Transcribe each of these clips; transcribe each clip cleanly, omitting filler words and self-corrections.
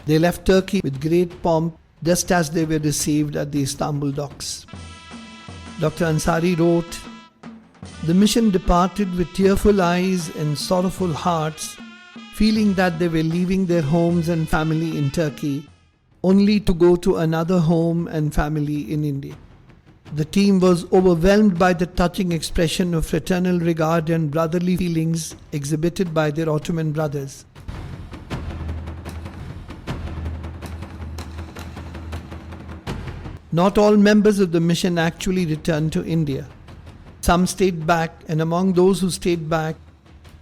They left Turkey with great pomp, just as they were received at the Istanbul docks. Dr. Ansari wrote, "The mission departed with tearful eyes and sorrowful hearts, feeling that they were leaving their homes and family in Turkey, only to go to another home and family in India." The team was overwhelmed by the touching expression of fraternal regard and brotherly feelings exhibited by their Ottoman brothers. Not all members of the mission actually returned to India. Some stayed back, and among those who stayed back,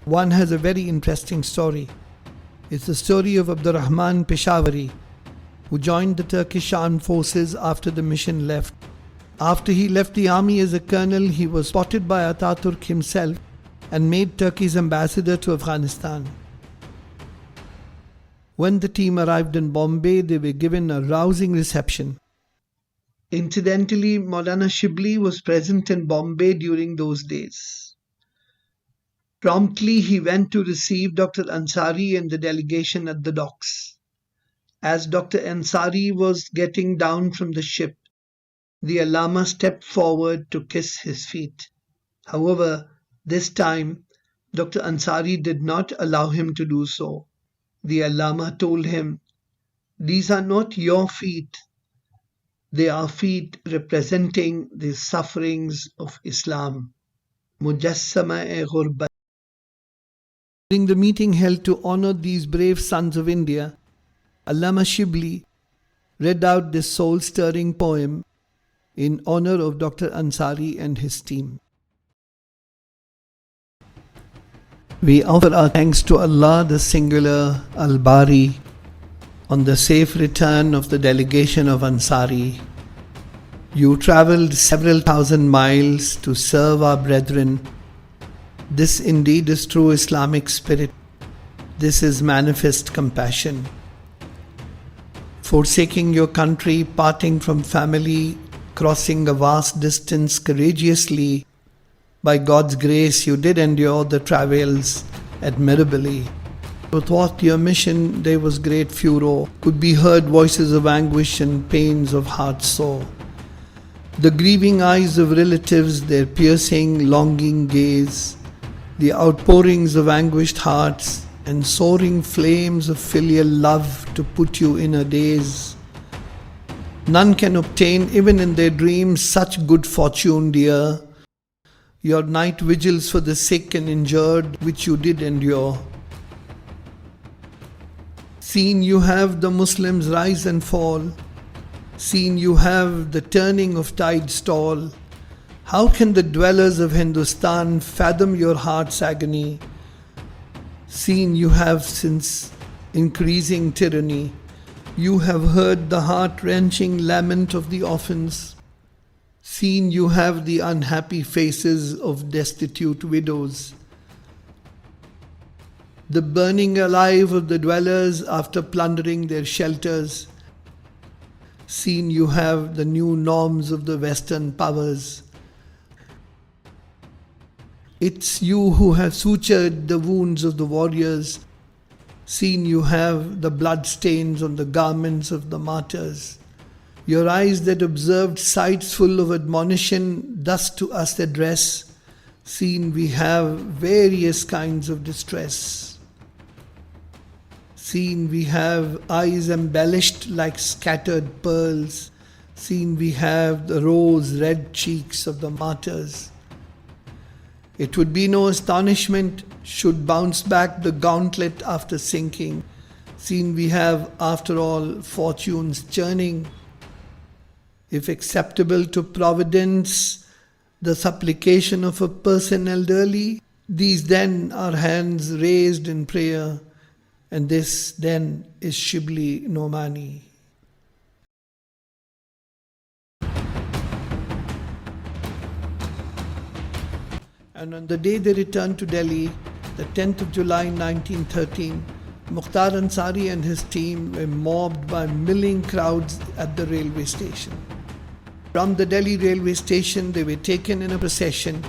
one has a very interesting story. It's the story of Abdurrahman Peshawari, who joined the Turkish armed forces after the mission left. After he left the army as a colonel, he was spotted by Ataturk himself and made Turkey's ambassador to Afghanistan. When the team arrived in Bombay, they were given a rousing reception. Incidentally, Maulana Shibli was present in Bombay during those days. Promptly, he went to receive Dr. Ansari and the delegation at the docks. As Dr. Ansari was getting down from the ship, the Allama stepped forward to kiss his feet. However, this time, Dr. Ansari did not allow him to do so. The Allama told him, "These are not your feet. They are feet representing the sufferings of Islam." Mujassama-e-Ghurbat. During the meeting held to honor these brave sons of India, Allama Shibli read out this soul-stirring poem in honor of Dr. Ansari and his team. We offer our thanks to Allah, the singular Al-Bari, on the safe return of the delegation of Ansari. You travelled several thousand miles to serve our brethren. This indeed is true Islamic spirit. This is manifest compassion. Forsaking your country, parting from family, crossing a vast distance courageously, by God's grace you did endure the travails admirably. Athwart your mission there was great furor, could be heard voices of anguish and pains of heart sore. The grieving eyes of relatives, their piercing, longing gaze, the outpourings of anguished hearts, and soaring flames of filial love to put you in a daze. None can obtain, even in their dreams, such good fortune, dear. Your night vigils for the sick and injured, which you did endure. Seen you have the Muslims rise and fall, seen you have the turning of tide stall. How can the dwellers of Hindustan fathom your heart's agony? Seen you have since increasing tyranny, you have heard the heart-wrenching lament of the orphans. Seen you have the unhappy faces of destitute widows. The burning alive of the dwellers after plundering their shelters. Seen you have the new norms of the Western powers. It's you who have sutured the wounds of the warriors. Seen you have the blood stains on the garments of the martyrs. Your eyes that observed sights full of admonition thus to us address. Seen we have various kinds of distress. Seen we have eyes embellished like scattered pearls. Seen we have the rose-red cheeks of the martyrs. It would be no astonishment should bounce back the gauntlet after sinking. Seen we have, after all, fortunes churning. If acceptable to Providence, the supplication of a person elderly, these then are hands raised in prayer, and this then is Shibli Nomani. And on the day they returned to Delhi, the 10th of July 1913, Mukhtar Ansari and his team were mobbed by milling crowds at the railway station. From the Delhi railway station, they were taken in a procession,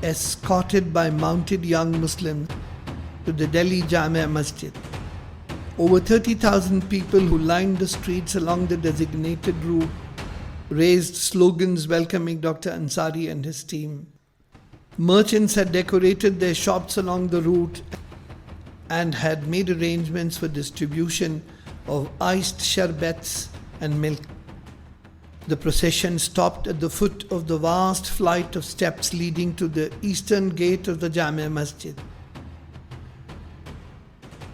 escorted by mounted young Muslims, to the Delhi Jama Masjid. Over 30,000 people who lined the streets along the designated route raised slogans welcoming Dr. Ansari and his team. Merchants had decorated their shops along the route and had made arrangements for distribution of iced sherbets and milk. The procession stopped at the foot of the vast flight of steps leading to the eastern gate of the Jami Masjid.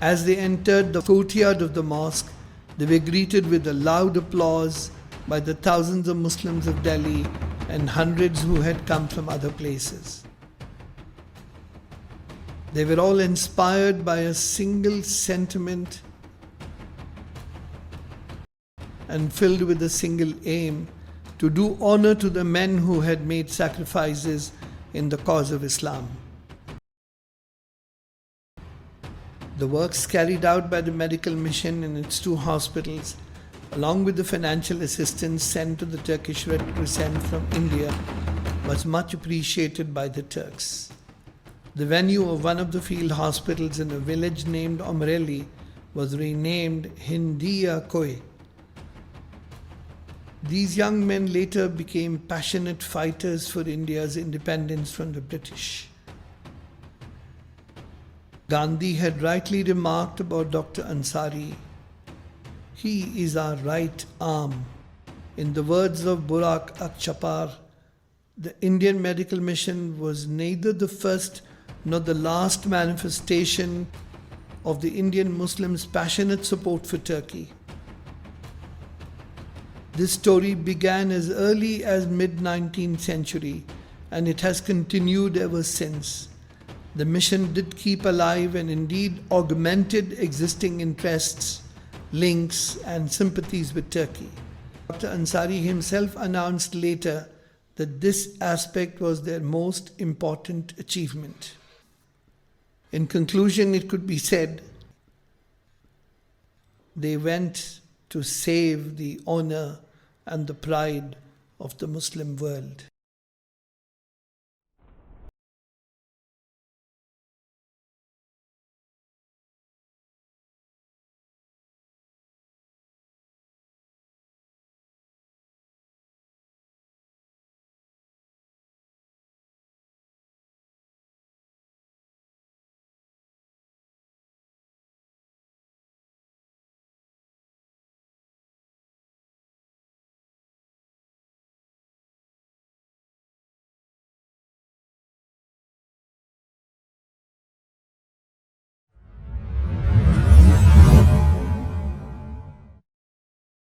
As they entered the courtyard of the mosque, they were greeted with a loud applause by the thousands of Muslims of Delhi and hundreds who had come from other places. They were all inspired by a single sentiment and filled with a single aim to do honor to the men who had made sacrifices in the cause of Islam. The works carried out by the medical mission in its 2 hospitals, along with the financial assistance sent to the Turkish Red Crescent from India, was much appreciated by the Turks. The venue of one of the field hospitals in a village named Omreli was renamed Hindiya Koi. These young men later became passionate fighters for India's independence from the British. Gandhi had rightly remarked about Dr. Ansari, "He is our right arm." In the words of Burak Akchapar, the Indian medical mission was neither the first nor the last manifestation of the Indian Muslims' passionate support for Turkey. This story began as early as mid-19th century and it has continued ever since. The mission did keep alive and indeed augmented existing interests, links and sympathies with Turkey. Dr. Ansari himself announced later that this aspect was their most important achievement. In conclusion, it could be said, they went to save the honor and the pride of the Muslim world.